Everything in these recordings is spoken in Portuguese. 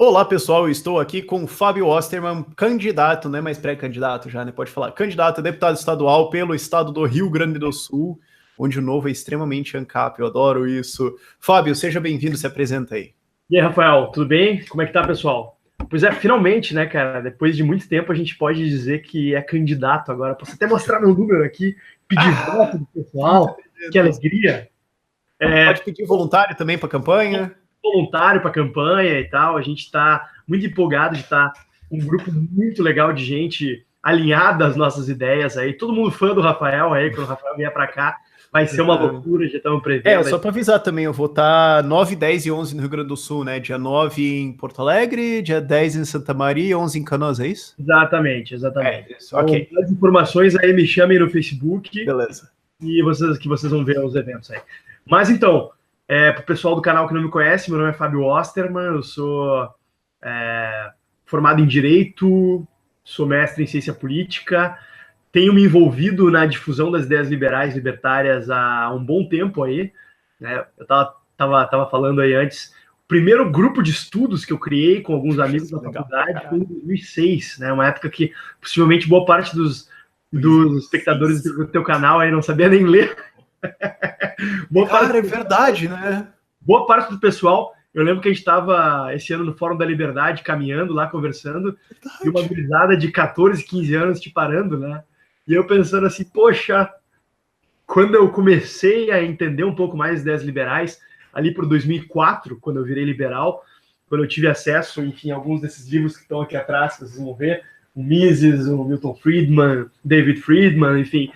Olá, pessoal, eu estou aqui com o Fábio Osterman, candidato, não é mais pré-candidato já, né? Pode falar. Candidato a deputado estadual pelo estado do Rio Grande do Sul, onde o Novo é extremamente ANCAP, eu adoro isso. Fábio, seja bem-vindo, se apresenta aí. E aí, Rafael, tudo bem? Como é que tá, pessoal? Pois é, finalmente, né, cara, depois de muito tempo a gente pode dizer que é candidato agora. Posso até mostrar meu número aqui, pedir voto do pessoal, que alegria. Pode pedir voluntário também para a campanha. Voluntário para a campanha e tal, a gente está muito empolgado de estar com um grupo muito legal de gente alinhada às nossas ideias aí, todo mundo fã do Rafael aí, quando o Rafael vier para cá, vai ser uma loucura, já estamos prevendo. Só para avisar também, eu vou estar 9, 10 e 11 no Rio Grande do Sul, né? Dia 9 em Porto Alegre, dia 10 em Santa Maria e 11 em Canoas, é isso? Exatamente. Isso, ok. Então, as informações aí me chamem no Facebook. Beleza. E vocês vão ver os eventos aí. Mas então, para o pessoal do canal que não me conhece, meu nome é Fábio Osterman, eu sou formado em Direito, sou mestre em Ciência Política, tenho me envolvido na difusão das ideias liberais, libertárias há um bom tempo aí, né? Eu tava falando aí antes, o primeiro grupo de estudos que eu criei com alguns amigos da faculdade foi em 2006, né? Uma época que possivelmente boa parte dos espectadores do teu canal aí não sabia nem ler. Cara, é verdade, né? Boa parte do pessoal, eu lembro que a gente estava esse ano no Fórum da Liberdade, caminhando lá, conversando, e uma gurizada de 14, 15 anos te parando, né? E eu pensando assim, poxa, quando eu comecei a entender um pouco mais das ideias liberais, ali por 2004, quando eu virei liberal, quando eu tive acesso, enfim, a alguns desses livros que estão aqui atrás, vocês vão ver, o Mises, o Milton Friedman, David Friedman, enfim,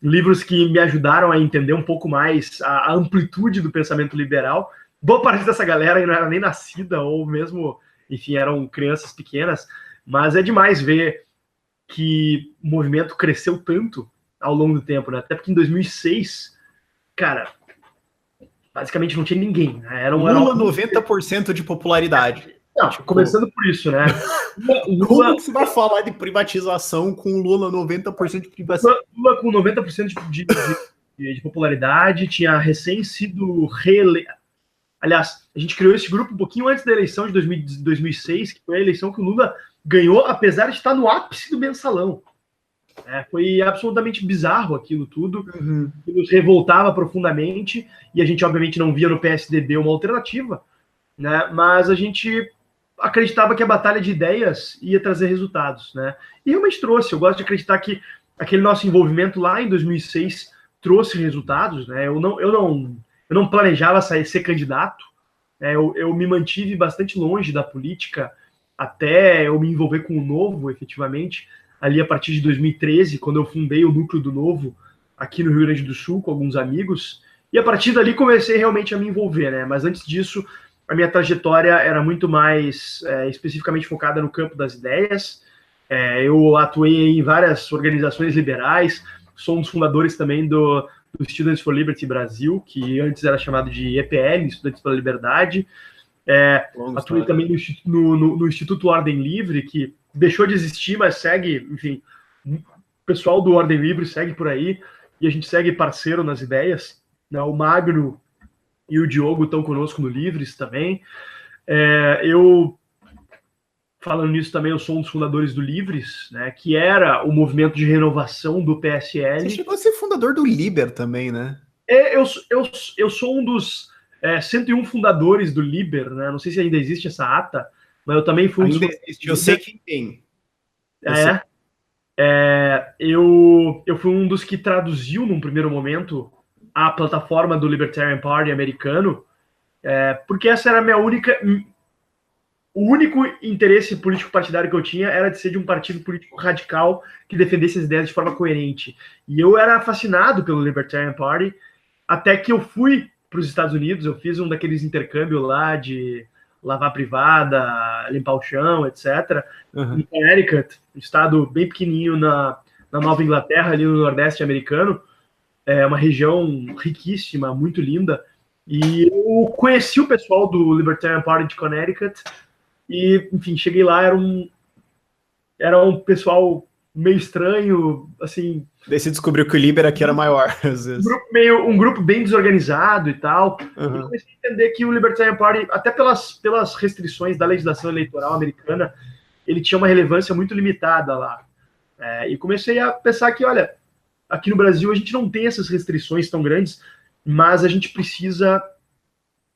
livros que me ajudaram a entender um pouco mais a amplitude do pensamento liberal. Boa parte dessa galera não era nem nascida, ou mesmo, enfim, eram crianças pequenas, mas é demais ver que o movimento cresceu tanto ao longo do tempo, né? Até porque em 2006, cara, basicamente não tinha ninguém, né? Lula 90% de popularidade. Não, começando por isso, né? Como que você vai falar de privatização com Lula 90% de privatização? Lula com 90% de popularidade, tinha recém sido reeleito. Aliás, a gente criou esse grupo um pouquinho antes da eleição de 2006, que foi a eleição que o Lula ganhou, apesar de estar no ápice do mensalão. Foi absolutamente bizarro aquilo tudo, que nos revoltava profundamente, e a gente obviamente não via no PSDB uma alternativa, né? Mas a gente acreditava que a batalha de ideias ia trazer resultados, né? E realmente trouxe. Eu gosto de acreditar que aquele nosso envolvimento lá em 2006 trouxe resultados, né? Eu não planejava ser candidato, né? Eu me mantive bastante longe da política até eu me envolver com o Novo, efetivamente, ali a partir de 2013, quando eu fundei o Núcleo do Novo aqui no Rio Grande do Sul com alguns amigos, e a partir dali comecei realmente a me envolver, né? Mas antes disso, a minha trajetória era muito mais especificamente focada no campo das ideias. Eu atuei em várias organizações liberais, sou um dos fundadores também do Students for Liberty Brasil, que antes era chamado de EPL, Estudantes pela Liberdade. Atuei também no Instituto Ordem Livre, que deixou de existir, mas segue, enfim, o pessoal do Ordem Livre segue por aí, e a gente segue parceiro nas ideias, né? O Magno e o Diogo estão conosco no Livres também. Falando nisso também, eu sou um dos fundadores do Livres, né, que era o movimento de renovação do PSL. Você chegou a ser fundador do Liber também, né? Eu sou um dos 101 fundadores do Liber, né? Não sei se ainda existe essa ata, mas eu também fui um dos... existe, eu sei quem tem. Eu fui um dos que traduziu, num primeiro momento, a plataforma do Libertarian Party americano, porque essa era a minha o único interesse político partidário que eu tinha era de ser de um partido político radical que defendesse as ideias de forma coerente. E eu era fascinado pelo Libertarian Party, até que eu fui para os Estados Unidos, eu fiz um daqueles intercâmbios lá de lavar privada, limpar o chão, etc. Em Connecticut, um estado bem pequenininho na Nova Inglaterra, ali no Nordeste americano, uma região riquíssima, muito linda, e eu conheci o pessoal do Libertarian Party de Connecticut, e, enfim, cheguei lá, era um pessoal meio estranho, assim, Daí você descobriu que o Liber aqui era maior, às vezes. um grupo bem desorganizado e tal. Uhum. E comecei a entender que o Libertarian Party, até pelas restrições da legislação eleitoral americana, ele tinha uma relevância muito limitada lá. E comecei a pensar que, olha, aqui no Brasil a gente não tem essas restrições tão grandes, mas a gente precisa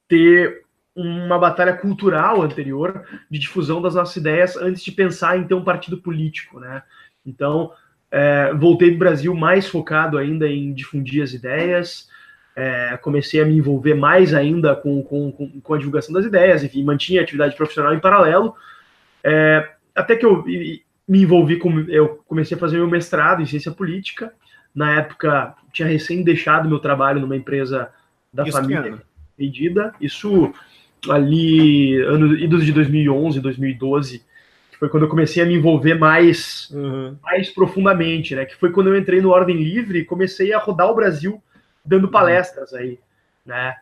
ter uma batalha cultural anterior de difusão das nossas ideias antes de pensar em ter um partido político, né? Então, voltei para o Brasil mais focado ainda em difundir as ideias, comecei a me envolver mais ainda com a divulgação das ideias, enfim, mantinha a atividade profissional em paralelo, até que eu me envolvi eu comecei a fazer meu mestrado em ciência política. Na época, tinha recém deixado meu trabalho numa empresa da família medida. Isso ali, idos de 2011, 2012, que foi quando eu comecei a me envolver mais profundamente, né? Que foi quando eu entrei no Ordem Livre e comecei a rodar o Brasil dando palestras aí, né?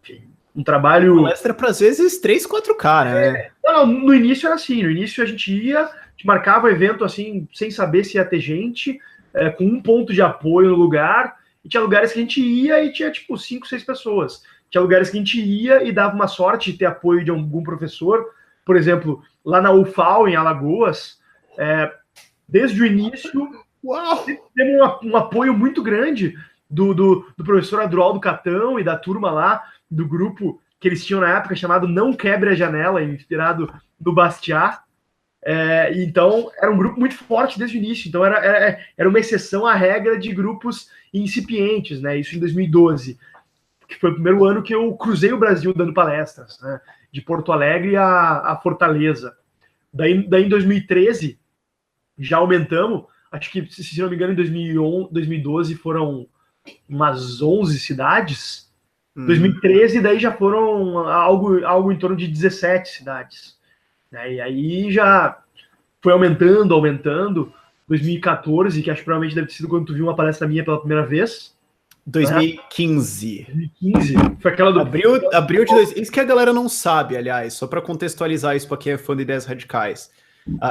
Enfim, um trabalho... Palestra para, às vezes, 3, 4K, né? Não, no início era assim, no início a gente marcava o evento assim, sem saber se ia ter gente, com um ponto de apoio no lugar, e tinha lugares que a gente ia e tinha, tipo, 5, 6 pessoas. Tinha lugares que a gente ia e dava uma sorte de ter apoio de algum professor. Por exemplo, lá na UFAL, em Alagoas, desde o início, temos um apoio muito grande do professor Adroaldo Catão e da turma lá, do grupo que eles tinham na época, chamado Não Quebre a Janela, inspirado no Bastiat. Então, era um grupo muito forte desde o início. Então, era uma exceção à regra de grupos incipientes, né? Isso em 2012, que foi o primeiro ano que eu cruzei o Brasil dando palestras, né? De Porto Alegre a Fortaleza. Daí em 2013, já aumentamos. Acho que, se não me engano, em 2012 foram umas 11 cidades. 2013, daí já foram algo em torno de 17 cidades. E aí já foi aumentando. 2014, que acho que provavelmente deve ter sido quando tu viu uma palestra minha pela primeira vez. 2015. 2015. Foi aquela do... Abril de 2015. Isso que a galera não sabe, aliás, só para contextualizar isso para quem é fã de Ideias Radicais.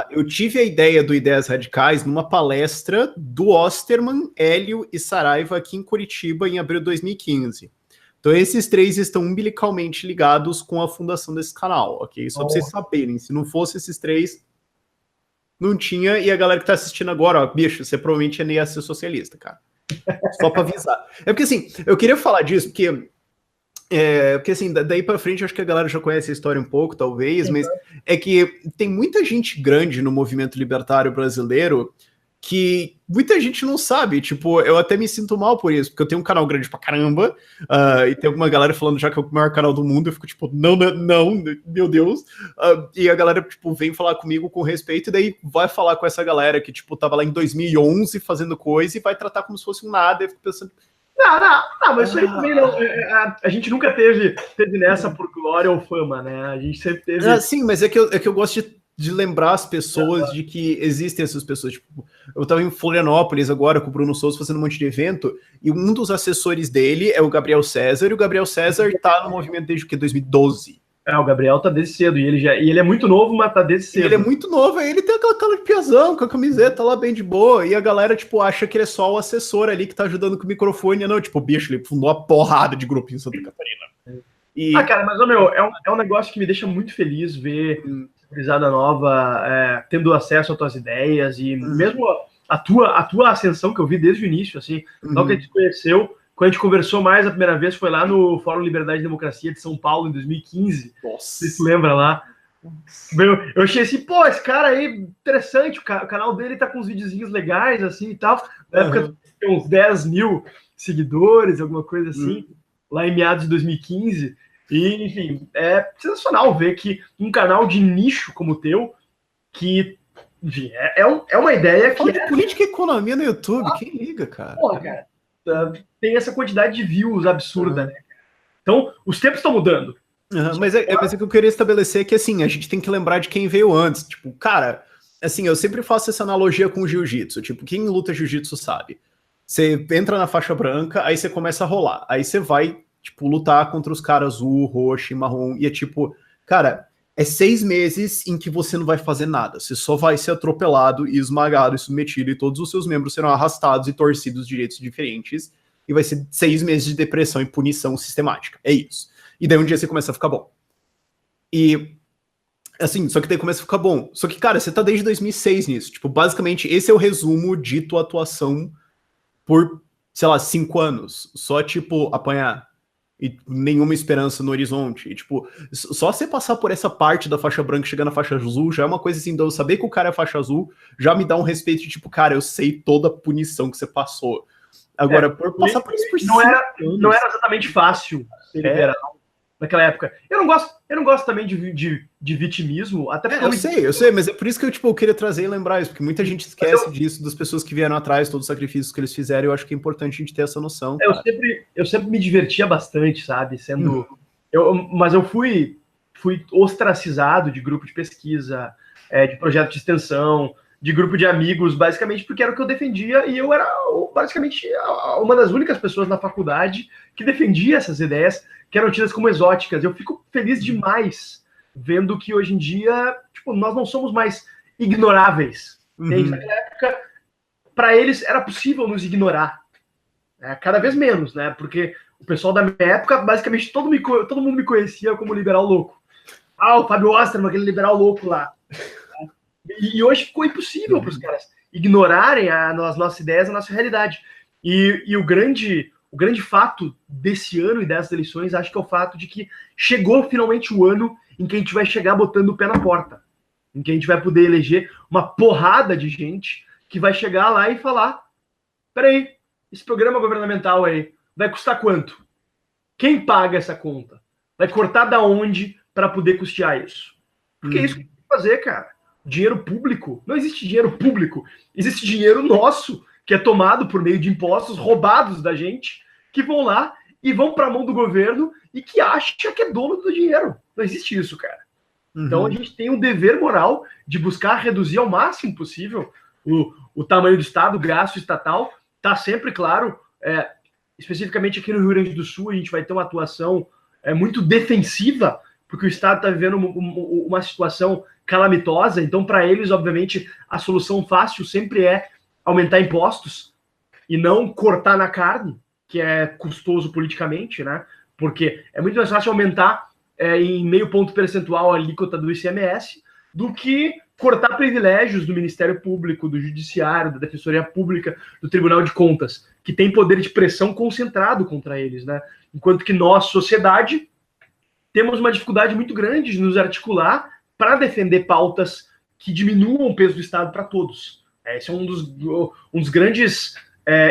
Eu tive a ideia do Ideias Radicais numa palestra do Osterman, Hélio e Saraiva aqui em Curitiba em abril de 2015. Então esses 3 estão umbilicalmente ligados com a fundação desse canal, ok? Só para vocês saberem, se não fosse esses 3, não tinha. E a galera que tá assistindo agora, ó, bicho, você provavelmente nem ia ser socialista, cara. Só para avisar. Porque assim, eu queria falar disso, porque assim, daí para frente acho que a galera já conhece a história um pouco, talvez, mas é que tem muita gente grande no movimento libertário brasileiro que muita gente não sabe. Tipo, eu até me sinto mal por isso, porque eu tenho um canal grande pra caramba, e tem alguma galera falando já que é o maior canal do mundo, eu fico tipo, não, meu Deus, e a galera, tipo, vem falar comigo com respeito, e daí vai falar com essa galera que, tipo, tava lá em 2011 fazendo coisa, e vai tratar como se fosse um nada, e eu fico pensando... Não, mas isso aí também não. A gente nunca teve nessa por glória ou fama, né? A gente sempre teve... Sim, mas é que eu gosto de lembrar as pessoas de que existem essas pessoas. Tipo, eu estava em Florianópolis agora com o Bruno Souza fazendo um monte de evento, e um dos assessores dele é o Gabriel César, e o Gabriel César tá no movimento desde o que? 2012. O Gabriel tá desde cedo, e ele é muito novo, mas tá desde cedo. Ele é muito novo, ele tem aquela cara de piazão, com a camiseta lá bem de boa, e a galera, tipo, acha que ele é só o assessor ali que tá ajudando com o microfone. Não, tipo, bicho, ele fundou uma porrada de grupo em Santa Catarina. Cara, mas, meu, é um negócio que me deixa muito feliz ver gurizada nova tendo acesso às tuas ideias, e mesmo a tua ascensão que eu vi desde o início, assim, logo que a gente conheceu, quando a gente conversou mais a primeira vez, foi lá no Fórum Liberdade e Democracia de São Paulo, em 2015. Nossa. Você se lembra lá? Eu achei assim, pô, esse cara aí, interessante, o canal dele tá com uns videozinhos legais, assim, e tal. Na época, tem uns 10 mil seguidores, alguma coisa assim, lá em meados de 2015. E, enfim, é sensacional ver que um canal de nicho como o teu, que, enfim, é uma ideia que... Fala de política e economia no YouTube, quem liga, cara? Porra, cara, tem essa quantidade de views absurda, né? Então, os tempos estão mudando. Mas é que eu queria estabelecer que, assim, a gente tem que lembrar de quem veio antes. Tipo, cara, assim, eu sempre faço essa analogia com o jiu-jitsu. Tipo, quem luta jiu-jitsu sabe. Você entra na faixa branca, aí você começa a rolar. Aí você vai, tipo, lutar contra os caras azul, roxo e marrom. E é tipo, cara, é 6 meses em que você não vai fazer nada. Você só vai ser atropelado e esmagado e submetido, e todos os seus membros serão arrastados e torcidos de jeitos diferentes. E vai ser 6 meses de depressão e punição sistemática. É isso. E daí um dia você começa a ficar bom. E, assim, só que daí começa a ficar bom. Só que, cara, você tá desde 2006 nisso. Tipo, basicamente, esse é o resumo de tua atuação por, sei lá, 5 anos. Só, tipo, apanhar. E nenhuma esperança no horizonte. E, tipo, só você passar por essa parte da faixa branca e chegar na faixa azul já é uma coisa assim, de eu saber que o cara é faixa azul, já me dá um respeito de, tipo, cara, eu sei toda a punição que você passou. Agora, por passar por isso por não era exatamente fácil ser liberal naquela época. Eu não gosto também de vitimismo, até porque eu sei, mas é por isso que eu queria trazer e lembrar isso, porque muita gente esquece disso, das pessoas que vieram atrás, todos os sacrifícios que eles fizeram, e eu acho que é importante a gente ter essa noção. Eu sempre me divertia bastante, sabe? Mas eu fui ostracizado de grupo de pesquisa, de projeto de extensão, de grupo de amigos, basicamente porque era o que eu defendia, e eu era basicamente uma das únicas pessoas na faculdade que defendia essas ideias que eram tidas como exóticas. Eu fico feliz demais vendo que hoje em dia, tipo, nós não somos mais ignoráveis. Naquela época, para eles era possível nos ignorar, cada vez menos, né? Porque o pessoal da minha época, basicamente todo mundo me conhecia como liberal louco. O Fábio Osterman, aquele liberal louco lá. E hoje ficou impossível para os caras ignorarem as nossas ideias, a nossa realidade. E o grande fato desse ano e dessas eleições, acho que é o fato de que chegou finalmente o ano em que a gente vai chegar botando o pé na porta. Em que a gente vai poder eleger uma porrada de gente que vai chegar lá e falar: peraí, esse programa governamental aí vai custar quanto? Quem paga essa conta? Vai cortar da onde para poder custear isso? Porque é isso que tem que fazer, cara. Dinheiro público, não existe dinheiro público, existe dinheiro nosso, que é tomado por meio de impostos roubados da gente, que vão lá e vão para a mão do governo e que acha que é dono do dinheiro. Não existe isso, cara. Então a gente tem um dever moral de buscar reduzir ao máximo possível o tamanho do Estado, o gasto estatal. Está sempre claro, especificamente aqui no Rio Grande do Sul, a gente vai ter uma atuação muito defensiva, porque o Estado está vivendo uma situação calamitosa. Então, para eles, obviamente, a solução fácil sempre é aumentar impostos e não cortar na carne, que é custoso politicamente, né? Porque é muito mais fácil aumentar em meio ponto percentual a alíquota do ICMS do que cortar privilégios do Ministério Público, do Judiciário, da Defensoria Pública, do Tribunal de Contas, que tem poder de pressão concentrado contra eles, né? Enquanto que nós, sociedade, temos uma dificuldade muito grande de nos articular para defender pautas que diminuam o peso do Estado para todos. Esse é um dos grandes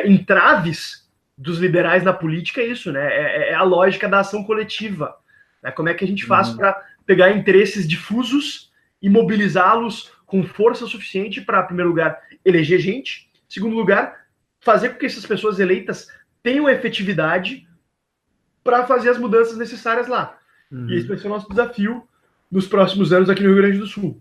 entraves dos liberais na política, é isso, né? É a lógica da ação coletiva. Né? Como é que a gente faz para pegar interesses difusos e mobilizá-los com força suficiente para, em primeiro lugar, eleger gente, em segundo lugar, fazer com que essas pessoas eleitas tenham efetividade para fazer as mudanças necessárias lá. E esse vai ser o nosso desafio nos próximos anos aqui no Rio Grande do Sul.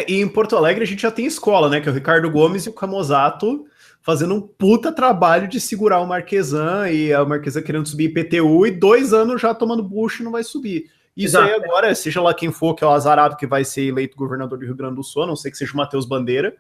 E em Porto Alegre a gente já tem escola, né? Que é o Ricardo Gomes e o Camozato fazendo um puta trabalho de segurar o Marquesan, e a Marquesan querendo subir IPTU, e 2 anos já tomando bucho e não vai subir. Isso Exato. Aí agora, seja lá quem for, que é o azarado que vai ser eleito governador do Rio Grande do Sul, a não sei que seja o Matheus Bandeira,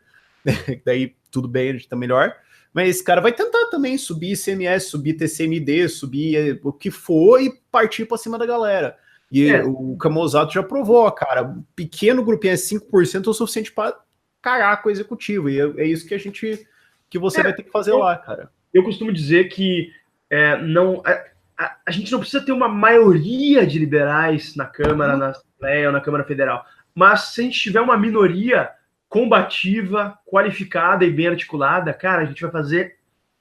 daí tudo bem, a gente tá melhor. Mas esse cara vai tentar também subir ICMS, subir TCMD, subir o que for e partir para cima da galera. E o Camozato já provou, cara, um pequeno grupinho, 5% é o suficiente para cagar com o executivo. E é isso que você vai ter que fazer lá, cara. Eu costumo dizer que a gente não precisa ter uma maioria de liberais na Câmara, na Assembleia ou na Câmara Federal. Mas se a gente tiver uma minoria combativa, qualificada e bem articulada, cara, a gente vai fazer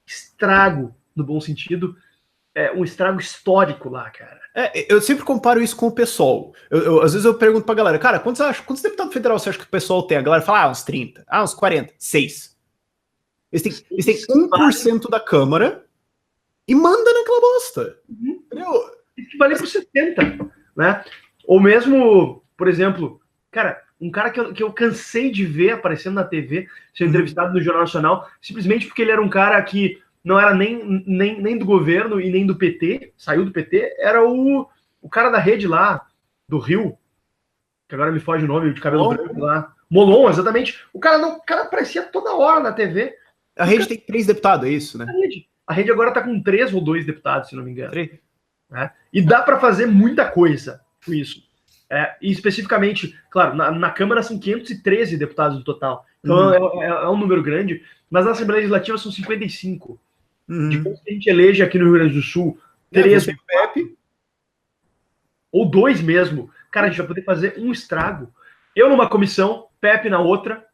estrago, no bom sentido, um estrago histórico lá, cara. Eu sempre comparo isso com o PSOL. Às vezes eu pergunto pra galera, cara, quantos deputados federais você acha que o PSOL tem? A galera fala, uns 30, uns 40, 6. Eles têm 1% da Câmara e manda naquela bosta. Entendeu? Equivale por 70, né? Ou mesmo, por exemplo, cara, um cara que eu cansei de ver aparecendo na TV, sendo entrevistado no Jornal Nacional, simplesmente porque ele era um cara que não era nem do governo e nem do PT, saiu do PT, era o cara da rede lá, do Rio. que agora me foge o nome, de cabelo branco lá. Molon, exatamente. O cara aparecia toda hora na TV. A rede tem 3 deputados, é isso, né? A rede agora tá com 3 ou 2 deputados, se não me engano. 3. Né? E dá para fazer muita coisa com isso. E especificamente, claro, na Câmara são 513 deputados no total. Então é um número grande, mas na Assembleia Legislativa são 55. Depois que a gente elege aqui no Rio Grande do Sul, 3 ou 2 mesmo, cara, a gente vai poder fazer um estrago. Eu numa comissão, Pepe na outra,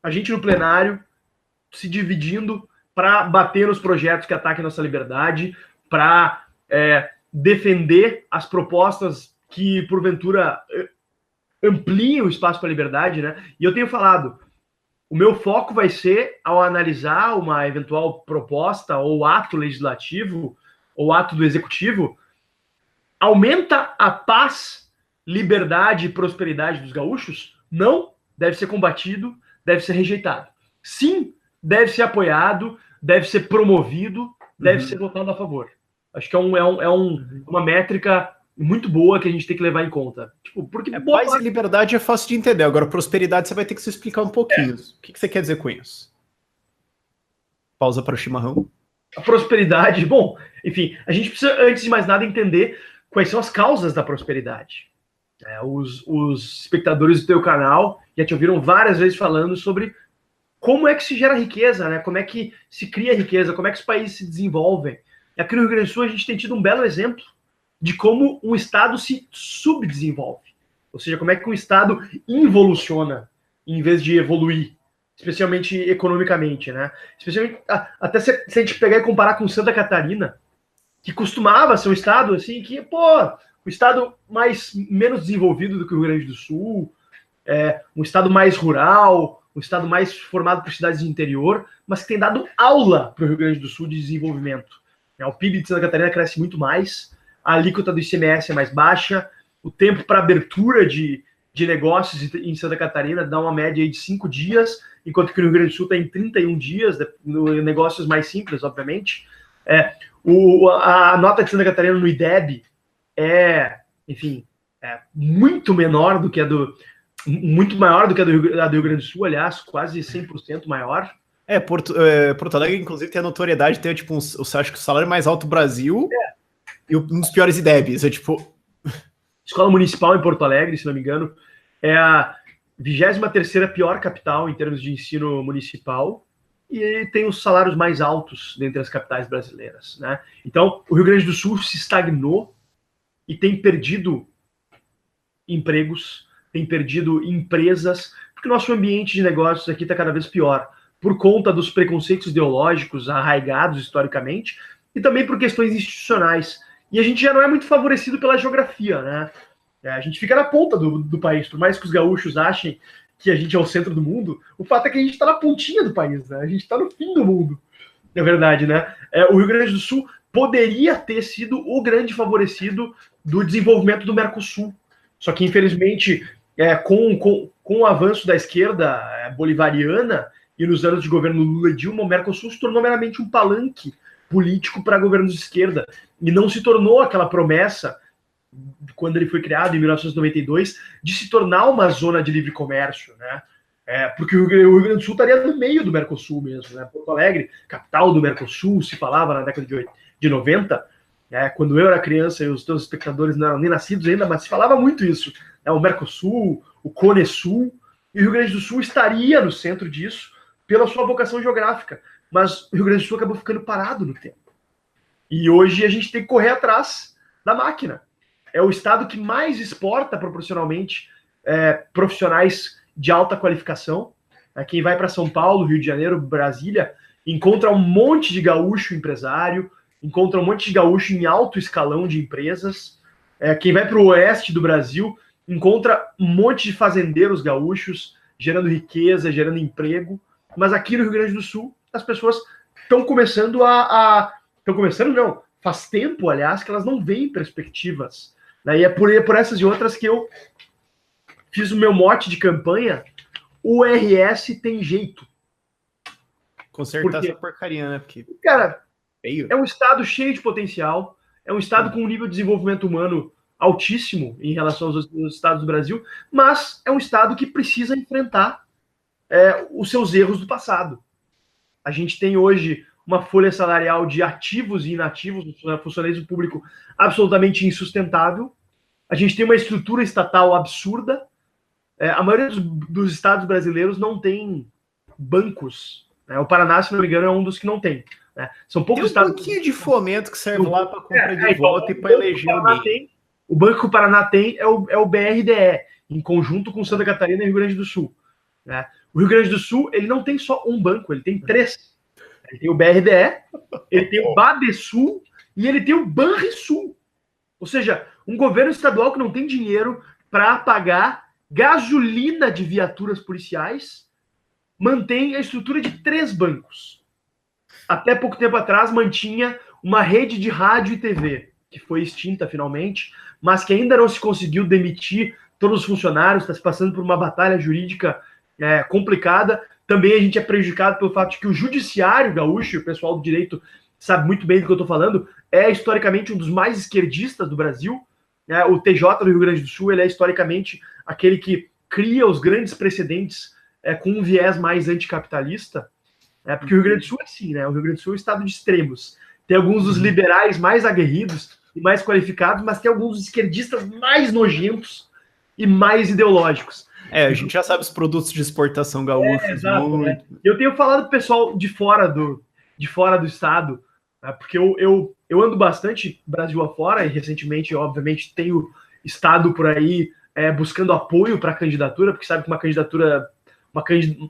a gente no plenário, se dividindo para bater nos projetos que ataquem nossa liberdade, para defender as propostas que, porventura, ampliem o espaço para a liberdade, né? E eu tenho falado, o meu foco vai ser, ao analisar uma eventual proposta ou ato legislativo ou ato do executivo, aumenta a paz, liberdade e prosperidade dos gaúchos? Não, deve ser combatido, deve ser rejeitado. Sim, deve ser apoiado, deve ser promovido, deve ser votado a favor. Acho que é uma métrica muito boa que a gente tem que levar em conta. Tipo, porque paz e liberdade é fácil de entender. Agora, prosperidade você vai ter que se explicar um pouquinho. O que você quer dizer com isso? Pausa para o chimarrão. A prosperidade, bom, enfim, a gente precisa, antes de mais nada, entender quais são as causas da prosperidade. Os espectadores do teu canal já te ouviram várias vezes falando sobre como é que se gera riqueza, né? Como é que se cria riqueza, como é que os países se desenvolvem. E aqui no Rio Grande do Sul a gente tem tido um belo exemplo de como um Estado se subdesenvolve. Ou seja, como é que um Estado involuciona em vez de evoluir, especialmente economicamente, né? Especialmente, até se a gente pegar e comparar com Santa Catarina, que costumava ser um Estado assim, que, o Estado menos desenvolvido do que o Rio Grande do Sul, um Estado mais rural, um Estado mais formado por cidades de interior, mas que tem dado aula para o Rio Grande do Sul de desenvolvimento. O PIB de Santa Catarina cresce muito mais, a alíquota do ICMS é mais baixa, o tempo para abertura de negócios em Santa Catarina dá uma média aí de 5 dias, enquanto que no Rio Grande do Sul está em 31 dias, negócios mais simples, obviamente. A nota de Santa Catarina no IDEB enfim, muito menor do que muito maior do que a do Rio Grande do Sul, aliás, quase 100% maior. Porto Alegre, inclusive, tem a notoriedade de ter, tipo, acho que o salário mais alto do Brasil e um dos piores IDEBs. Escola Municipal em Porto Alegre, se não me engano, é a 23ª pior capital em termos de ensino municipal e tem os salários mais altos dentre as capitais brasileiras, né? Então, o Rio Grande do Sul se estagnou e tem perdido empregos, tem perdido empresas, porque o nosso ambiente de negócios aqui está cada vez pior, por conta dos preconceitos ideológicos arraigados historicamente e também por questões institucionais. E a gente já não é muito favorecido pela geografia, né? A gente fica na ponta do país, por mais que os gaúchos achem que a gente é o centro do mundo, o fato é que a gente está na pontinha do país, né? A gente está no fim do mundo, na verdade, né? O Rio Grande do Sul poderia ter sido o grande favorecido do desenvolvimento do Mercosul. Só que, infelizmente, com o avanço da esquerda bolivariana e nos anos de governo Lula e Dilma, o Mercosul se tornou meramente um palanque político para governos de esquerda e não se tornou aquela promessa, quando ele foi criado em 1992, de se tornar uma zona de livre comércio, né? Porque o Rio Grande do Sul estaria no meio do Mercosul mesmo, né? Porto Alegre, capital do Mercosul, se falava na década de 90, quando eu era criança e os teus espectadores não eram nem nascidos ainda, mas se falava muito isso, né? O Mercosul, o Cone Sul, e o Rio Grande do Sul estaria no centro disso pela sua vocação geográfica, mas o Rio Grande do Sul acabou ficando parado no tempo. E hoje a gente tem que correr atrás da máquina. É o estado que mais exporta proporcionalmente profissionais de alta qualificação. Quem vai para São Paulo, Rio de Janeiro, Brasília, encontra um monte de gaúcho empresário, encontra um monte de gaúcho em alto escalão de empresas. Quem vai para o oeste do Brasil encontra um monte de fazendeiros gaúchos gerando riqueza, gerando emprego. Mas aqui no Rio Grande do Sul, as pessoas estão começando Estão começando, não. Faz tempo, aliás, que elas não veem perspectivas. E é por essas e outras que eu fiz o meu mote de campanha. O RS tem jeito. Consertar essa porcaria, né? Porque, cara, é um estado cheio de potencial, é um estado com um nível de desenvolvimento humano altíssimo em relação aos estados do Brasil, mas é um estado que precisa enfrentar os seus erros do passado. A gente tem hoje uma folha salarial de ativos e inativos no funcionalismo público absolutamente insustentável. A gente tem uma estrutura estatal absurda. A maioria dos estados brasileiros não tem bancos. O Paraná, se não me engano, é um dos que não tem. São poucos estados. Tem um pouquinho de fomento que serve lá para compra de voto e para eleger alguém. O banco que o Paraná tem é o BRDE, em conjunto com Santa Catarina e Rio Grande do Sul. O Rio Grande do Sul, ele não tem só um banco, ele tem 3. Ele tem o BRDE, ele tem o Badesul e ele tem o Banrisul. Ou seja, um governo estadual que não tem dinheiro para pagar gasolina de viaturas policiais mantém a estrutura de 3 bancos. Até pouco tempo atrás mantinha uma rede de rádio e TV, que foi extinta finalmente, mas que ainda não se conseguiu demitir todos os funcionários, está se passando por uma batalha jurídica complicada. Também a gente é prejudicado pelo fato de que o judiciário gaúcho, e o pessoal do direito sabe muito bem do que eu estou falando, é historicamente um dos mais esquerdistas do Brasil. O TJ do Rio Grande do Sul ele é historicamente aquele que cria os grandes precedentes com um viés mais anticapitalista, porque o Rio Grande do Sul é assim, o Rio Grande do Sul é um estado de extremos. Tem alguns dos liberais mais aguerridos e mais qualificados, mas tem alguns dos esquerdistas mais nojentos e mais ideológicos. A gente já sabe os produtos de exportação gaúchos. Exato, Eu tenho falado pro pessoal de fora do estado, porque eu ando bastante Brasil afora e recentemente, obviamente, tenho estado por aí buscando apoio para a candidatura, porque sabe que uma candidatura,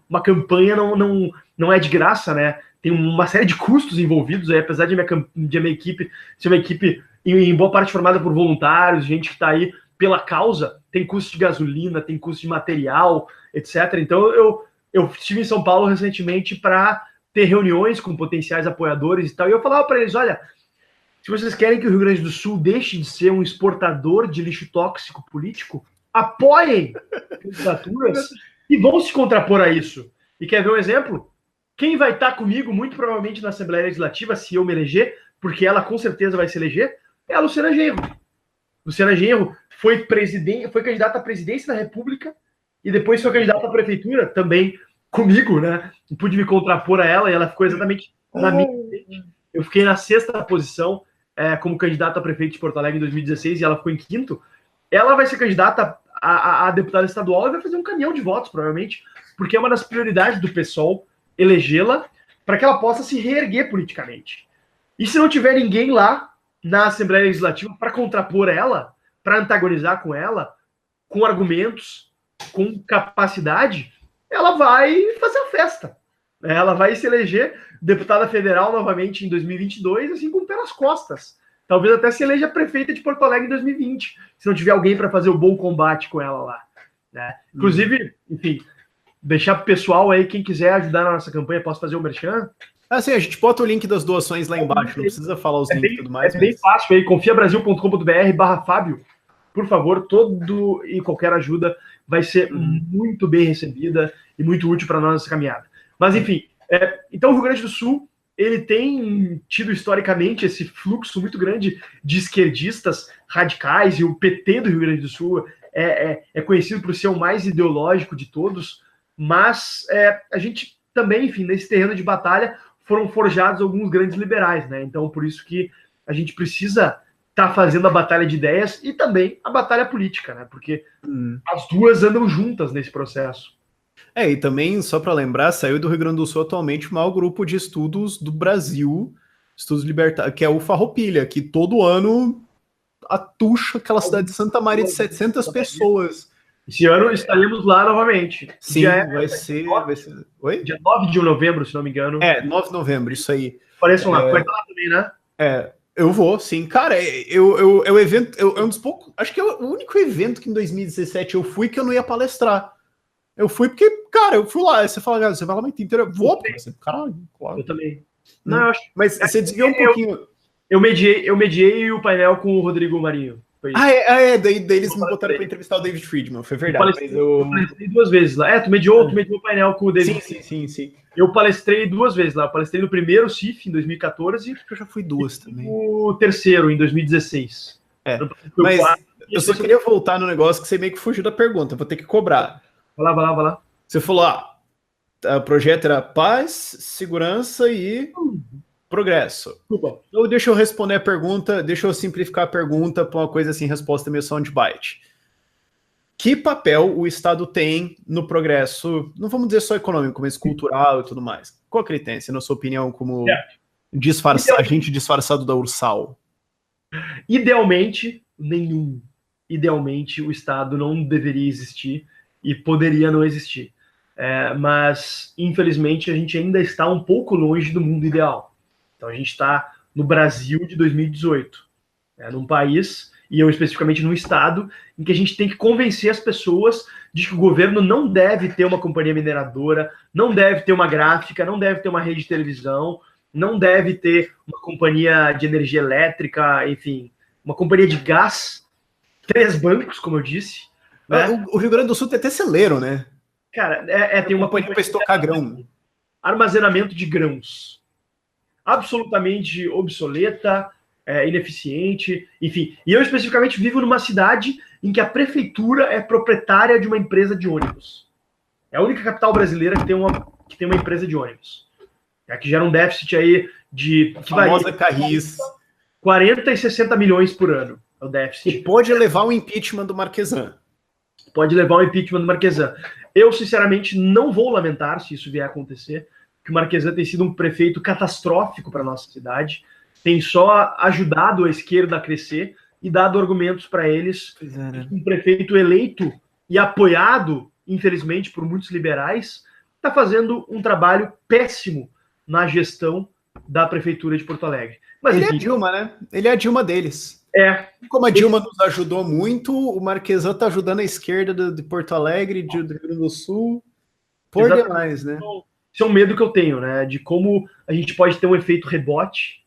uma campanha não é de graça, Tem uma série de custos envolvidos, apesar de minha equipe ser uma equipe em boa parte formada por voluntários, gente que está aí pela causa, tem custo de gasolina, tem custo de material, etc. Então, eu estive em São Paulo recentemente para ter reuniões com potenciais apoiadores e tal, e eu falava para eles, olha, se vocês querem que o Rio Grande do Sul deixe de ser um exportador de lixo tóxico político, apoiem candidaturas e vão se contrapor a isso. E quer ver um exemplo? Quem vai estar comigo, muito provavelmente, na Assembleia Legislativa, se eu me eleger, porque ela com certeza vai se eleger, é a Luciana Genro. Luciana Genro foi candidata à presidência da República e depois foi candidata à prefeitura, também comigo, Eu pude me contrapor a ela e ela ficou exatamente na minha frente. Eu fiquei na 6ª posição como candidata a prefeito de Porto Alegre em 2016 e ela ficou em 5º. Ela vai ser candidata a deputada estadual e vai fazer um caminhão de votos, provavelmente, porque é uma das prioridades do PSOL elegê-la para que ela possa se reerguer politicamente. E se não tiver ninguém lá na Assembleia Legislativa para contrapor ela, para antagonizar com ela, com argumentos, com capacidade, ela vai fazer a festa. Ela vai se eleger deputada federal novamente em 2022, assim, com pelas costas. Talvez até se eleja prefeita de Porto Alegre em 2020, se não tiver alguém para fazer o bom combate com ela lá. Inclusive, enfim, deixar pro pessoal aí, quem quiser ajudar na nossa campanha, posso fazer o merchan? Sim, a gente bota o link das doações lá embaixo, não precisa falar os links e tudo mais. Bem fácil aí, confiabrasil.com.br/Fábio. Por favor, todo e qualquer ajuda vai ser muito bem recebida e muito útil para nós nessa caminhada. Mas, enfim, então o Rio Grande do Sul, ele tem tido historicamente esse fluxo muito grande de esquerdistas radicais, e o PT do Rio Grande do Sul é conhecido por ser o mais ideológico de todos, mas a gente também, enfim, nesse terreno de batalha, foram forjados alguns grandes liberais, Então, por isso que a gente precisa estar fazendo a batalha de ideias e também a batalha política, Porque as duas andam juntas nesse processo. E também, só para lembrar, saiu do Rio Grande do Sul atualmente o maior grupo de estudos do Brasil, estudos libertários, que é o Farroupilha, que todo ano atucha aquela cidade de Santa Maria de 700 pessoas. Esse ano estaremos lá novamente. Sim, vai ser... Oi? Dia 9 de novembro, se não me engano. 9 de novembro, isso aí. Apareçam lá, vai estar lá também, Eu vou, sim. Cara, é o evento, é um dos poucos... Acho que é o único evento que em 2017 eu fui que eu não ia palestrar. Eu fui porque, cara, eu fui lá. Você fala, você vai lá muito inteiro. Eu vou, porque você... Caralho, claro. Eu também. Não, eu acho... Mas você desviou um pouquinho... Eu mediei o painel com o Rodrigo Marinho. Daí eles me botaram para entrevistar o David Friedman, foi verdade. Eu palestrei 2 vezes lá. Tu mediou o painel com o David. Sim. Eu palestrei 2 vezes lá. Eu palestrei no primeiro CIF, em 2014. Eu já fui 2 também. O terceiro, em 2016. Mas eu só queria voltar no negócio que você meio que fugiu da pergunta, vou ter que cobrar. Vai lá. Você falou, o projeto era paz, segurança e progresso. Desculpa. Então, deixa eu responder a pergunta, deixa eu simplificar a pergunta para uma coisa assim, resposta meio soundbite. Que papel o Estado tem no progresso, não vamos dizer só econômico, mas cultural e tudo mais? Qual que ele tem, na sua opinião, como agente disfarçado da Ursal? Idealmente, nenhum. Idealmente, o Estado não deveria existir e poderia não existir. Mas, infelizmente, a gente ainda está um pouco longe do mundo ideal. Então, a gente está no Brasil de 2018, num país, e eu especificamente num estado, em que a gente tem que convencer as pessoas de que o governo não deve ter uma companhia mineradora, não deve ter uma gráfica, não deve ter uma rede de televisão, não deve ter uma companhia de energia elétrica, enfim, uma companhia de gás, 3 bancos, como eu disse. Né? O Rio Grande do Sul tem até celeiro, né? Cara, tem uma companhia para estocar grão. Armazenamento de grãos. Absolutamente obsoleta, ineficiente, enfim. E eu especificamente vivo numa cidade em que a prefeitura é proprietária de uma empresa de ônibus. É a única capital brasileira que tem uma empresa de ônibus. Que gera um déficit aí de... A famosa Carris. 40 e 60 milhões por ano é o déficit. E pode levar o impeachment do Marquesan. Pode levar o impeachment do Marquesan. Eu, sinceramente, não vou lamentar se isso vier a acontecer, porque o Marquesan tem sido um prefeito catastrófico para a nossa cidade, tem só ajudado a esquerda a crescer e dado argumentos para eles. Um prefeito eleito e apoiado, infelizmente, por muitos liberais, está fazendo um trabalho péssimo na gestão da prefeitura de Porto Alegre. Mas, ele é a Dilma, né? Ele é a Dilma deles. Como a Dilma nos ajudou muito, o Marquesan está ajudando a esquerda de Porto Alegre, do Rio Grande do Sul, por demais, né? Esse é um medo que eu tenho, né? De como a gente pode ter um efeito rebote.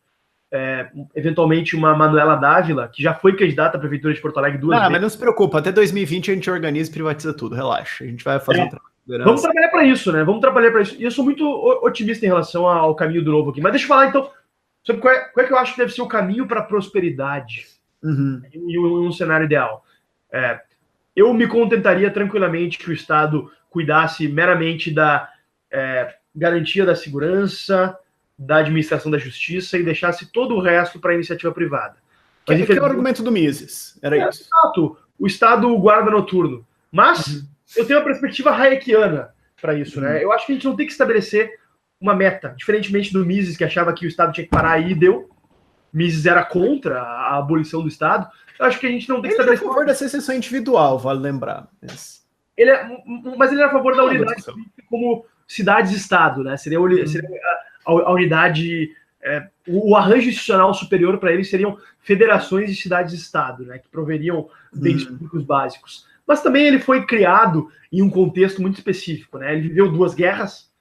Eventualmente uma Manuela Dávila, que já foi candidata à Prefeitura de Porto Alegre 2 vezes. Mas não se preocupa, até 2020 a gente organiza e privatiza tudo, relaxa. A gente vai fazer um trabalho. Vamos trabalhar para isso, né? Vamos trabalhar para isso. E eu sou muito otimista em relação ao caminho do novo aqui. Mas deixa eu falar, então, sobre qual é que eu acho que deve ser o caminho para a prosperidade em um cenário ideal. Eu me contentaria tranquilamente que o Estado cuidasse meramente da garantia da segurança, da administração da justiça e deixasse todo o resto para a iniciativa privada. Mas que é o argumento do Mises, era isso. Exato, o Estado guarda noturno. Mas eu tenho uma perspectiva hayekiana para isso, né? Eu acho que a gente não tem que estabelecer uma meta, diferentemente do Mises, que achava que o Estado tinha que parar aí e deu. Mises era contra a abolição do Estado. Eu acho que a gente não tem que estabelecer... Ele é a favor da secessão individual, vale lembrar. Mas ele é a favor da unidade como cidades-estado, né? Seria a unidade... o arranjo institucional superior para ele seriam federações de cidades-estado, né? Que proveriam bens públicos básicos. Mas também ele foi criado em um contexto muito específico, né? Ele viveu 2 guerras.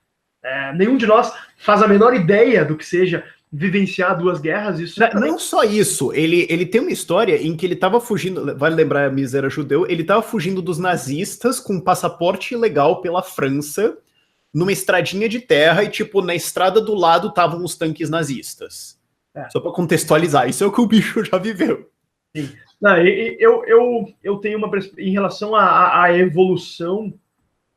Nenhum de nós faz a menor ideia do que seja vivenciar 2 guerras. Isso não só isso, ele tem uma história em que ele estava fugindo, vale lembrar, a Mises era judeu, ele estava fugindo dos nazistas com um passaporte ilegal pela França, numa estradinha de terra, e tipo, na estrada do lado estavam os tanques nazistas. Só para contextualizar, isso é o que o bicho já viveu. Sim. Não, eu tenho uma em relação à evolução,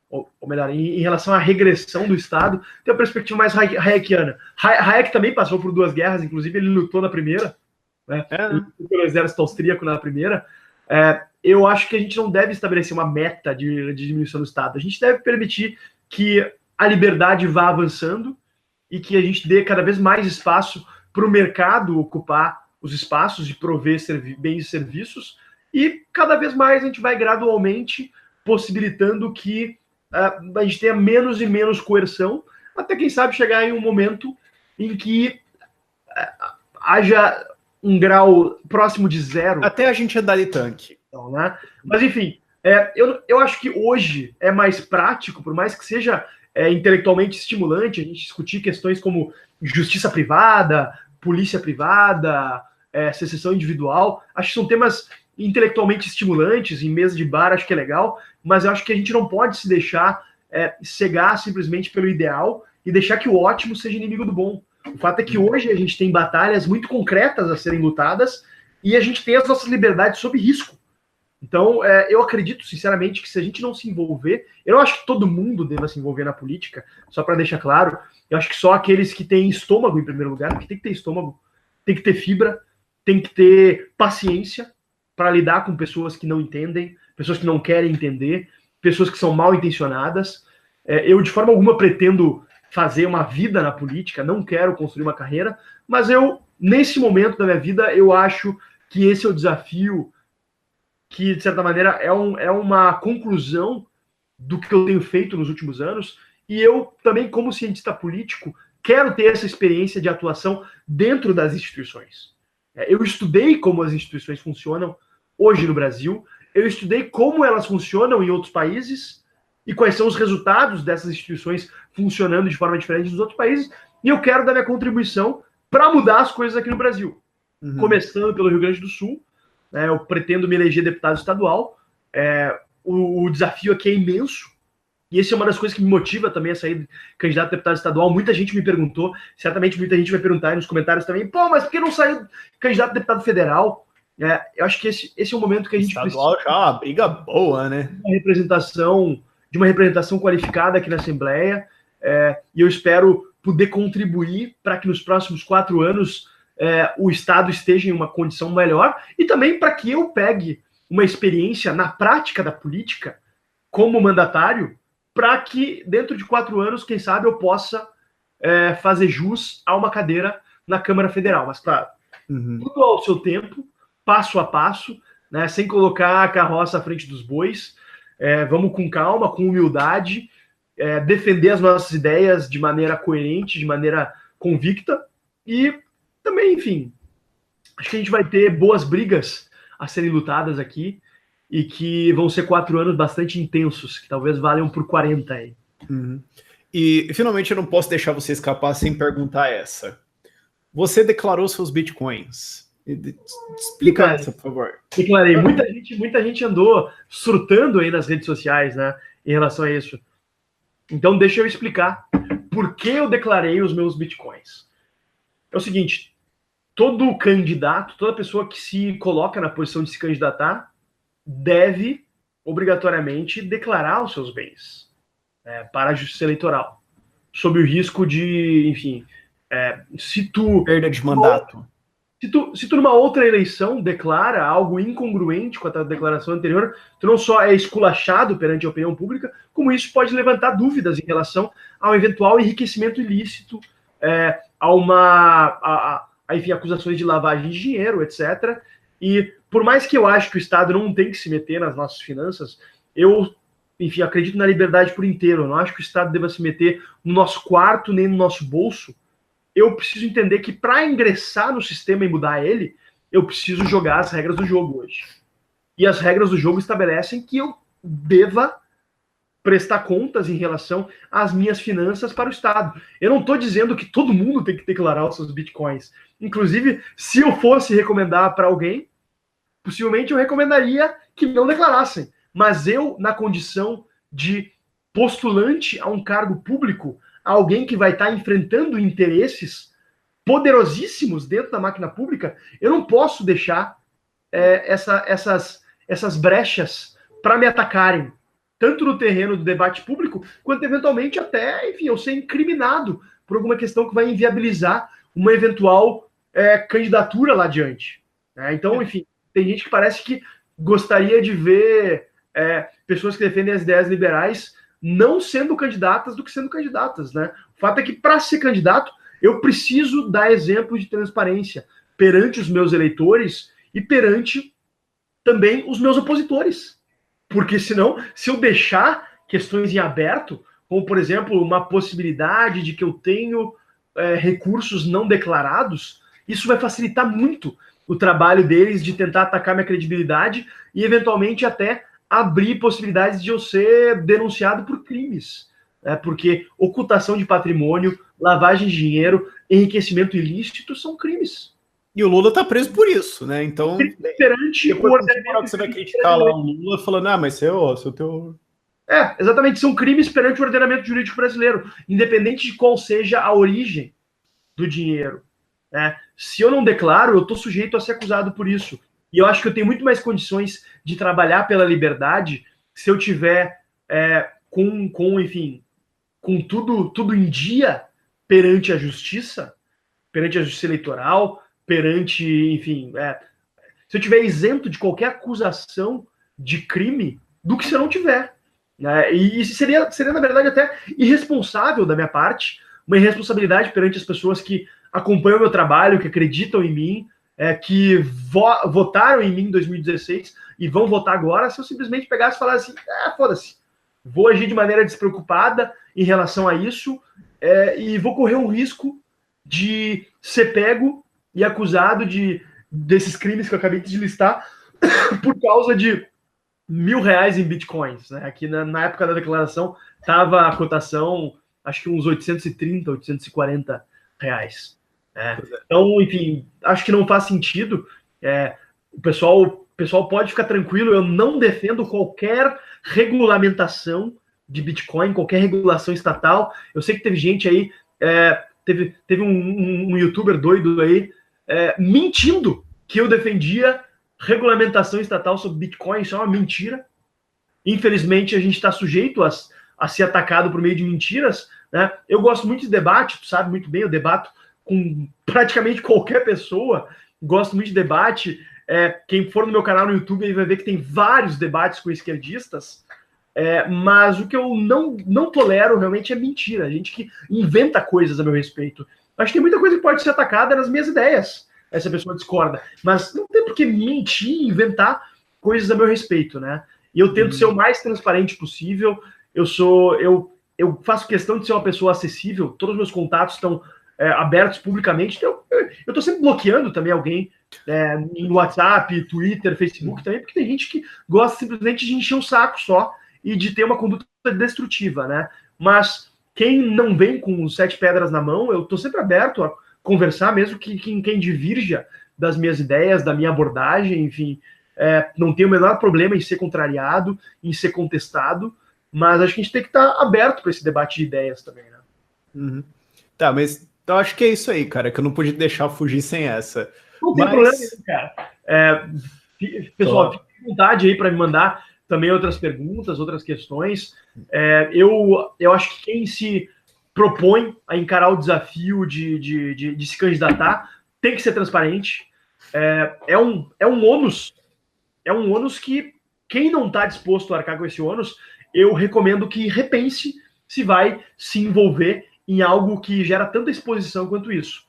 ou melhor, em relação à regressão do Estado, tem uma perspectiva mais hayekiana. Hayek também passou por 2 guerras, inclusive ele lutou na primeira, né? Ele lutou pelo exército austríaco na primeira. Eu acho que a gente não deve estabelecer uma meta de diminuição do Estado. A gente deve permitir que a liberdade vá avançando e que a gente dê cada vez mais espaço para o mercado ocupar os espaços de prover bens e serviços, e cada vez mais a gente vai gradualmente possibilitando que a gente tenha menos e menos coerção, até quem sabe chegar em um momento em que haja um grau próximo de 0. Até a gente andar de tanque. Então, né? Mas enfim, eu acho que hoje é mais prático, por mais que seja intelectualmente estimulante a gente discutir questões como justiça privada, polícia privada, secessão individual. Acho que são temas intelectualmente estimulantes, em mesa de bar, acho que é legal, mas eu acho que a gente não pode se deixar cegar simplesmente pelo ideal e deixar que o ótimo seja inimigo do bom. O fato é que hoje a gente tem batalhas muito concretas a serem lutadas e a gente tem as nossas liberdades sob risco. Então, eu acredito, sinceramente, que se a gente não se envolver, eu não acho que todo mundo deva se envolver na política, só para deixar claro, eu acho que só aqueles que têm estômago, em primeiro lugar, porque tem que ter estômago, tem que ter fibra, tem que ter paciência para lidar com pessoas que não entendem, pessoas que não querem entender, pessoas que são mal intencionadas. Eu, de forma alguma, pretendo fazer uma vida na política, não quero construir uma carreira, mas eu, nesse momento da minha vida, eu acho que esse é o desafio que, de certa maneira, é uma conclusão do que eu tenho feito nos últimos anos, e eu também, como cientista político, quero ter essa experiência de atuação dentro das instituições. Eu estudei como as instituições funcionam hoje no Brasil, eu estudei como elas funcionam em outros países e quais são os resultados dessas instituições funcionando de forma diferente nos outros países, e eu quero dar minha contribuição para mudar as coisas aqui no Brasil. Começando pelo Rio Grande do Sul, eu pretendo me eleger deputado estadual, o desafio aqui é imenso, e essa é uma das coisas que me motiva também a sair candidato a deputado estadual. Muita gente me perguntou, certamente muita gente vai perguntar aí nos comentários também, pô, mas por que não saiu candidato a deputado federal? Eu acho que esse é o momento que a gente estadual precisa. Já é uma briga boa, né? De uma representação qualificada aqui na Assembleia, e eu espero poder contribuir para que nos próximos 4 anos o Estado esteja em uma condição melhor, e também para que eu pegue uma experiência na prática da política como mandatário, para que dentro de 4 anos, quem sabe, eu possa fazer jus a uma cadeira na Câmara Federal. Mas, claro, tudo ao seu tempo, passo a passo, né, sem colocar a carroça à frente dos bois. Vamos com calma, com humildade, defender as nossas ideias de maneira coerente, de maneira convicta, e também, enfim, acho que a gente vai ter boas brigas a serem lutadas aqui, e que vão ser 4 anos bastante intensos, que talvez valham por 40 aí. E, finalmente, eu não posso deixar você escapar sem perguntar essa. Você declarou seus bitcoins. Explica essa, por favor. Declarei. Muita gente andou surtando aí nas redes sociais, né, em relação a isso. Então, deixa eu explicar por que eu declarei os meus bitcoins. É o seguinte, todo candidato, toda pessoa que se coloca na posição de se candidatar, deve, obrigatoriamente, declarar os seus bens para a Justiça Eleitoral, sob o risco de, enfim, se tu... Perda de mandato. Se tu numa outra eleição declara algo incongruente com a tua declaração anterior, tu não só é esculachado perante a opinião pública, como isso pode levantar dúvidas em relação ao eventual enriquecimento ilícito, enfim, acusações de lavagem de dinheiro, etc., e por mais que eu acho que o Estado não tem que se meter nas nossas finanças, eu, enfim, acredito na liberdade por inteiro. Eu não acho que o Estado deva se meter no nosso quarto nem no nosso bolso. Eu preciso entender que para ingressar no sistema e mudar ele, eu preciso jogar as regras do jogo hoje. E as regras do jogo estabelecem que eu deva prestar contas em relação às minhas finanças para o Estado. Eu não estou dizendo que todo mundo tem que declarar os seus bitcoins. Inclusive, se eu fosse recomendar para alguém, possivelmente eu recomendaria que não declarassem. Mas eu, na condição de postulante a um cargo público, alguém que vai estar enfrentando interesses poderosíssimos dentro da máquina pública, eu não posso deixar essas brechas para me atacarem, tanto no terreno do debate público, quanto eventualmente até, enfim, eu ser incriminado por alguma questão que vai inviabilizar uma eventual candidatura lá adiante. Então, enfim, tem gente que parece que gostaria de ver pessoas que defendem as ideias liberais não sendo candidatas do que sendo candidatas, né? O fato é que, para ser candidato, eu preciso dar exemplo de transparência perante os meus eleitores e perante também os meus opositores. Porque senão, se eu deixar questões em aberto, como, por exemplo, uma possibilidade de que eu tenho recursos não declarados, isso vai facilitar muito o trabalho deles de tentar atacar minha credibilidade e, eventualmente, até abrir possibilidades de eu ser denunciado por crimes. Porque ocultação de patrimônio, lavagem de dinheiro, enriquecimento ilícito são crimes. E o Lula tá preso por isso, né? Então, perante o ordenamento, você vai criticar lá o Lula falando, mas seu teu... exatamente, são crimes perante o ordenamento jurídico brasileiro, independente de qual seja a origem do dinheiro. Se eu não declaro, eu estou sujeito a ser acusado por isso. E eu acho que eu tenho muito mais condições de trabalhar pela liberdade se eu tiver enfim, com tudo em dia perante a justiça eleitoral, perante, enfim, se eu tiver isento de qualquer acusação de crime, do que se eu não tiver. Né? E isso seria, na verdade, até irresponsável da minha parte, uma irresponsabilidade perante as pessoas que acompanham o meu trabalho, que acreditam em mim, que votaram em mim em 2016 e vão votar agora, se eu simplesmente pegasse e falasse assim, foda-se, vou agir de maneira despreocupada em relação a isso e vou correr um risco de ser pego e acusado desses crimes que eu acabei de listar por causa de R$1.000 em bitcoins. Né? Aqui na época da declaração estava a cotação, acho que uns 830, 840 reais. Então, enfim, acho que não faz sentido. O pessoal pode ficar tranquilo, eu não defendo qualquer regulamentação de Bitcoin, qualquer regulação estatal. Eu sei que teve gente aí, teve um youtuber doido aí mentindo que eu defendia regulamentação estatal sobre Bitcoin. Isso é uma mentira. Infelizmente, a gente está sujeito a ser atacado por meio de mentiras. Né? Eu gosto muito de debate, tu sabe muito bem, eu debato com praticamente qualquer pessoa, gosto muito de debate. Quem for no meu canal no YouTube aí vai ver que tem vários debates com esquerdistas, mas o que eu não tolero realmente é mentira, gente que inventa coisas a meu respeito. Acho que tem muita coisa que pode ser atacada nas minhas ideias, essa pessoa discorda, mas não tem por que mentir e inventar coisas a meu respeito, né? E eu tento ser o mais transparente possível. Eu faço questão de ser uma pessoa acessível, todos os meus contatos estão abertos publicamente. Então, eu tô sempre bloqueando também alguém no WhatsApp, Twitter, Facebook também, porque tem gente que gosta simplesmente de encher o saco só e de ter uma conduta destrutiva, né? Mas quem não vem com os 7 pedras na mão, eu tô sempre aberto a conversar, mesmo que quem divirja das minhas ideias, da minha abordagem, enfim, não tenho o menor problema em ser contrariado, em ser contestado, mas acho que a gente tem que estar aberto para esse debate de ideias também, né? Uhum. Tá, mas eu acho que é isso aí, cara, que eu não pude deixar fugir sem essa. Não tem problema nenhum, cara. Pessoal, fique à vontade aí para me mandar também outras perguntas, outras questões. Eu acho que quem se propõe a encarar o desafio de se candidatar tem que ser transparente. É um ônus que quem não está disposto a arcar com esse ônus, eu recomendo que repense se vai se envolver em algo que gera tanta exposição quanto isso.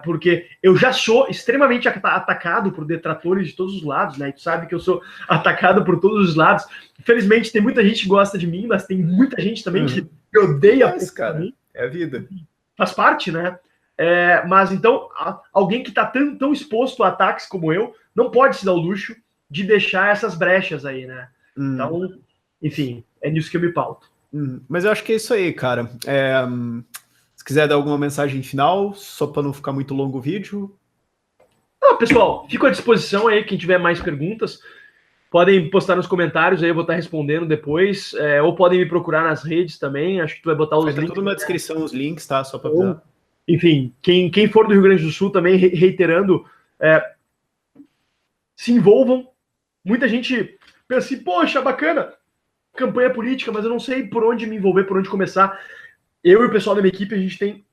Porque eu já sou extremamente atacado por detratores de todos os lados, né? E tu sabe que eu sou atacado por todos os lados. Infelizmente, tem muita gente que gosta de mim, mas tem muita gente também que odeia cara, mim. É a vida. Faz parte, né? Mas então, alguém que está tão exposto a ataques como eu, não pode se dar o luxo de deixar essas brechas aí, né? Então, enfim, é nisso que eu me pauto. Mas eu acho que é isso aí, cara. Se quiser dar alguma mensagem final, só para não ficar muito longo o vídeo. Pessoal, fico à disposição aí, quem tiver mais perguntas, podem postar nos comentários aí, eu vou estar respondendo depois, ou podem me procurar nas redes também, acho que tu vai botar os links. Tudo na descrição, os links, tá? Só para avisar. Enfim, quem for do Rio Grande do Sul também, reiterando, se envolvam. Muita gente pensa assim, poxa, bacana, campanha política, mas eu não sei por onde me envolver, por onde começar. Eu e o pessoal da minha equipe, a gente tem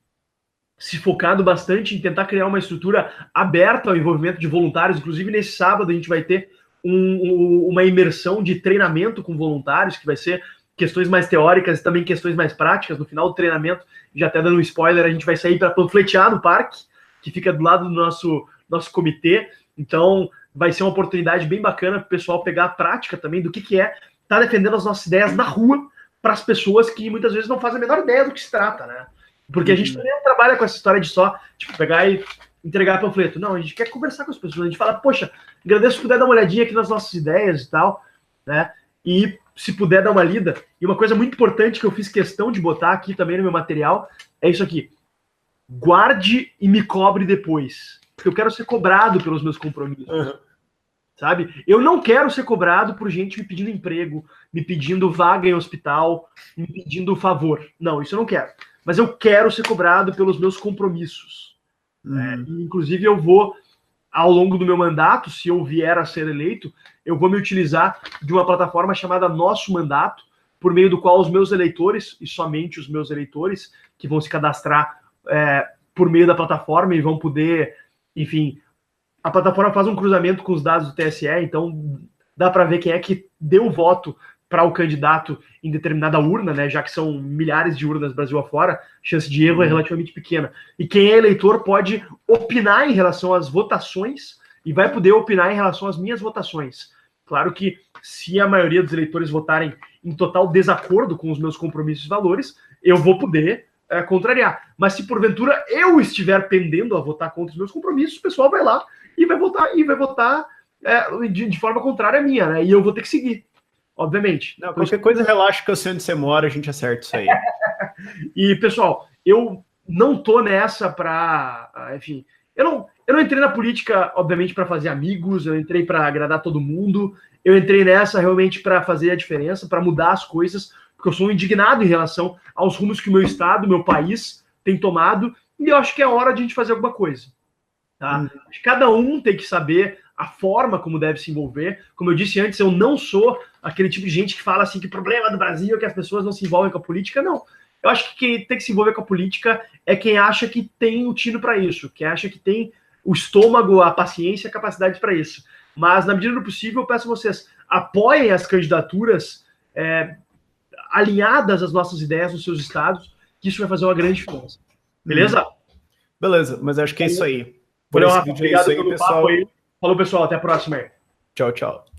se focado bastante em tentar criar uma estrutura aberta ao envolvimento de voluntários. Inclusive, nesse sábado, a gente vai ter uma imersão de treinamento com voluntários, que vai ser questões mais teóricas e também questões mais práticas. No final do treinamento, já até dando um spoiler, a gente vai sair para panfletear no parque, que fica do lado do nosso comitê. Então, vai ser uma oportunidade bem bacana para o pessoal pegar a prática também do que é estar defendendo as nossas ideias na rua, para as pessoas que muitas vezes não fazem a menor ideia do que se trata, né? Porque a gente também não trabalha com essa história de só, pegar e entregar panfleto. Não, a gente quer conversar com as pessoas. A gente fala, poxa, agradeço se puder dar uma olhadinha aqui nas nossas ideias e tal, né? E se puder dar uma lida. E uma coisa muito importante que eu fiz questão de botar aqui também no meu material é isso aqui. Guarde e me cobre depois. Porque eu quero ser cobrado pelos meus compromissos. Sabe? Eu não quero ser cobrado por gente me pedindo emprego, me pedindo vaga em hospital, me pedindo favor. Não, isso eu não quero. Mas eu quero ser cobrado pelos meus compromissos. E, inclusive, eu vou ao longo do meu mandato, se eu vier a ser eleito, eu vou me utilizar de uma plataforma chamada Nosso Mandato, por meio do qual os meus eleitores, e somente os meus eleitores, que vão se cadastrar por meio da plataforma e vão poder, enfim, a plataforma faz um cruzamento com os dados do TSE, então dá para ver quem é que deu voto para o candidato em determinada urna, né? Já que são milhares de urnas Brasil afora, a chance de erro é relativamente pequena. E quem é eleitor pode opinar em relação às votações e vai poder opinar em relação às minhas votações. Claro que se a maioria dos eleitores votarem em total desacordo com os meus compromissos e valores, eu vou poder contrariar. Mas se porventura eu estiver pendendo a votar contra os meus compromissos, o pessoal vai lá e vai votar de forma contrária à minha, né? E eu vou ter que seguir. Obviamente. Não, qualquer coisa, relaxa que eu sei onde você mora, a gente acerta isso aí. E, pessoal, eu não tô nessa pra... Enfim, eu não entrei na política, obviamente, para fazer amigos, eu entrei para agradar todo mundo, eu entrei nessa realmente para fazer a diferença, para mudar as coisas, porque eu sou indignado em relação aos rumos que o meu estado, o meu país tem tomado, e eu acho que é hora de a gente fazer alguma coisa. Tá? Cada um tem que saber a forma como deve se envolver. Como eu disse antes, eu não sou aquele tipo de gente que fala assim que o problema do Brasil é que as pessoas não se envolvem com a política. Não. Eu acho que quem tem que se envolver com a política é quem acha que tem o tino para isso, quem acha que tem o estômago, a paciência, a capacidade para isso. Mas, na medida do possível, eu peço a vocês, apoiem as candidaturas alinhadas às nossas ideias nos seus estados, que isso vai fazer uma grande diferença. Beleza? Beleza, mas acho que é isso aí. Por esse vídeo é isso aí, pessoal. Falou, pessoal. Até a próxima aí. Tchau, tchau.